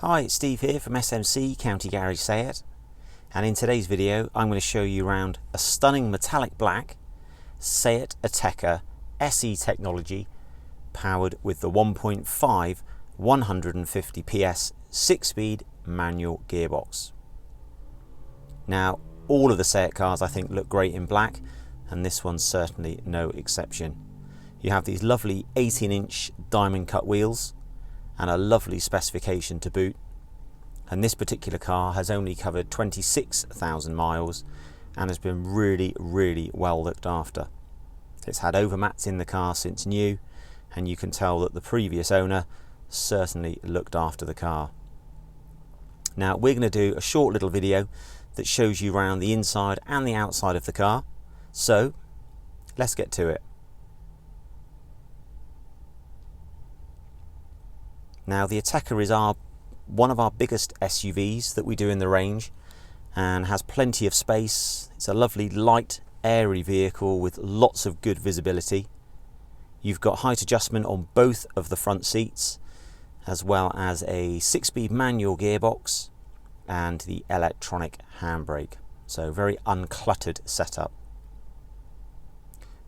Hi, it's Steve here from SMC County Garage SEAT, and in today's video I'm going to show you around a stunning metallic black SEAT Ateca SE Technology powered with the 1.5 150 PS 6-speed manual gearbox. Now, all of the SEAT cars I think look great in black, and this one's certainly no exception. You have these lovely 18-inch diamond cut wheels and a lovely specification to boot, and this particular car has only covered 26,000 miles and has been really well looked after. It's had overmats in the car since new, and you can tell that the previous owner certainly looked after the car. Now we're going to do a short little video that shows you around the inside and the outside of the car, so let's get to it. Now the Ateca is one of our biggest SUVs that we do in the range and has plenty of space. It's a lovely light airy vehicle with lots of good visibility. You've got height adjustment on both of the front seats, as well as a 6-speed manual gearbox and the electronic handbrake. So very uncluttered setup.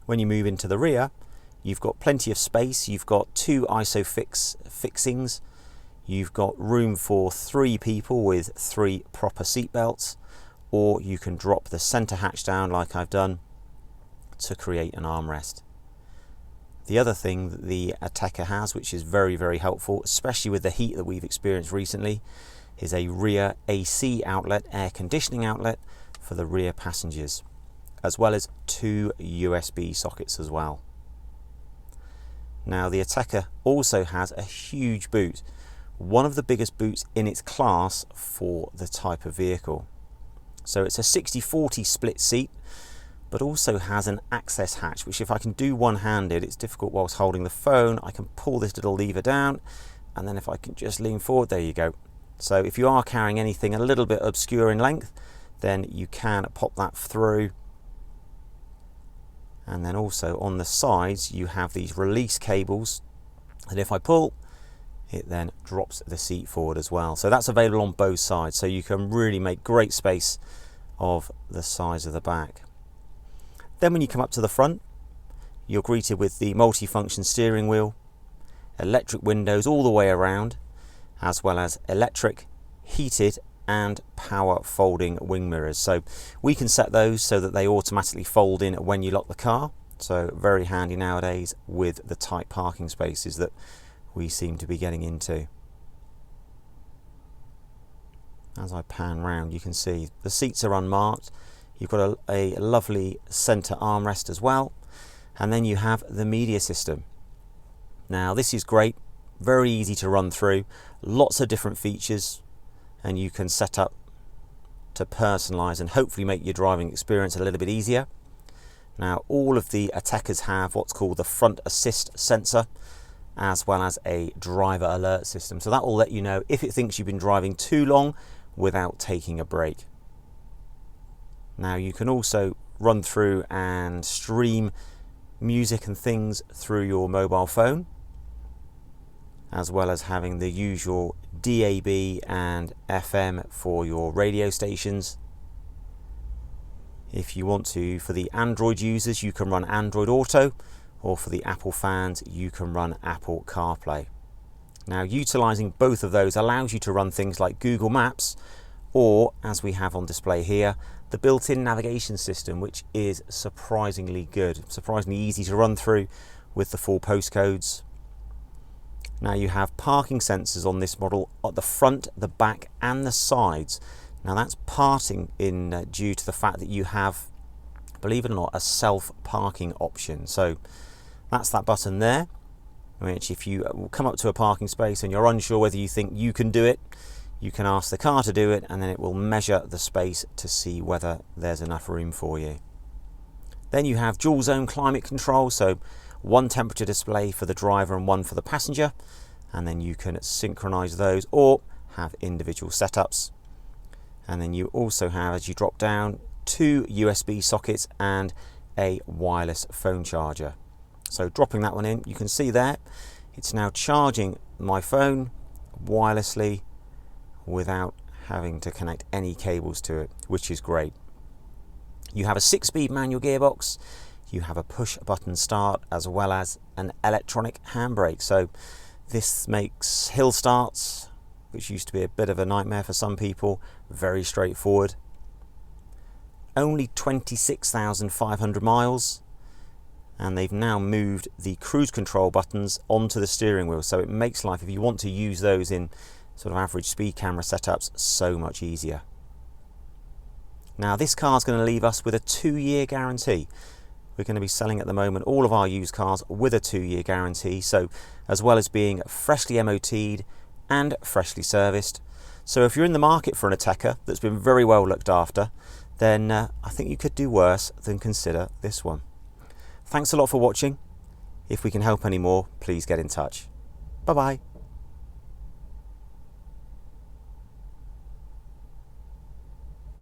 When you move into the rear, you've got plenty of space. You've got two ISOFIX fixings. You've got room for 3 people with 3 proper seat belts, or you can drop the center hatch down like I've done to create an armrest. The other thing that the Ateca has, which is very helpful, especially with the heat that we've experienced recently, is a rear AC outlet, air conditioning outlet for the rear passengers, as well as 2 USB sockets as well. Now the Ateca also has a huge boot, one of the biggest boots in its class for the type of vehicle. So it's a 60-40 split seat, but also has an access hatch, which if I can do one-handed, it's difficult whilst holding the phone. I can pull this little lever down, and then if I can just lean forward, there you go. So if you are carrying anything a little bit obscure in length, then you can pop that through. And then also on the sides you have these release cables, and if I pull, it then drops the seat forward as well. So that's available on both sides, so you can really make great space of the size of the back. Then when you come up to the front, you're greeted with the multi-function steering wheel, electric windows all the way around, as well as electric, heated and power folding wing mirrors. So we can set those so that they automatically fold in when you lock the car. So very handy nowadays with the tight parking spaces that we seem to be getting into. As I pan round, you can see the seats are unmarked. You've got a lovely center armrest as well, and then you have the media system. Now this is great, very easy to run through, lots of different features, and you can set up to personalize and hopefully make your driving experience a little bit easier. Now all of the Atecas have what's called the front assist sensor, as well as a driver alert system, so that will let you know if it thinks you've been driving too long without taking a break. Now you can also run through and stream music and things through your mobile phone, as well as having the usual DAB and FM for your radio stations. If you want to, for the Android users, you can run Android Auto, or for the Apple fans, you can run Apple CarPlay. Now utilizing both of those allows you to run things like Google Maps, or as we have on display here, the built-in navigation system, which is surprisingly good, surprisingly easy to run through with the full postcodes. Now you have parking sensors on this model at the front, the back and the sides. Now that's parting in due to the fact that you have, believe it or not, a self-parking option. So that's that button there, which if you come up to a parking space and you're unsure whether you think you can do it, you can ask the car to do it, and then it will measure the space to see whether there's enough room for you. Then you have dual zone climate control, so one temperature display for the driver and one for the passenger, and then you can synchronize those or have individual setups. And then you also have, as you drop down, 2 USB sockets and a wireless phone charger. So dropping that one in, you can see there it's now charging my phone wirelessly without having to connect any cables to it, which is great. You have a 6-speed manual gearbox, you have a push button start as well as an electronic handbrake. So this makes hill starts, which used to be a bit of a nightmare for some people, very straightforward. Only 26,500 miles, and they've now moved the cruise control buttons onto the steering wheel, so it makes life, if you want to use those in sort of average speed camera setups, so much easier. Now this car's going to leave us with a 2-year guarantee. We're going to be selling at the moment all of our used cars with a 2-year guarantee, so as well as being freshly MOT'd and freshly serviced. So if you're in the market for an Ateca that's been very well looked after, then I think you could do worse than consider this one. Thanks a lot for watching. If we can help any more, please get in touch. Bye bye.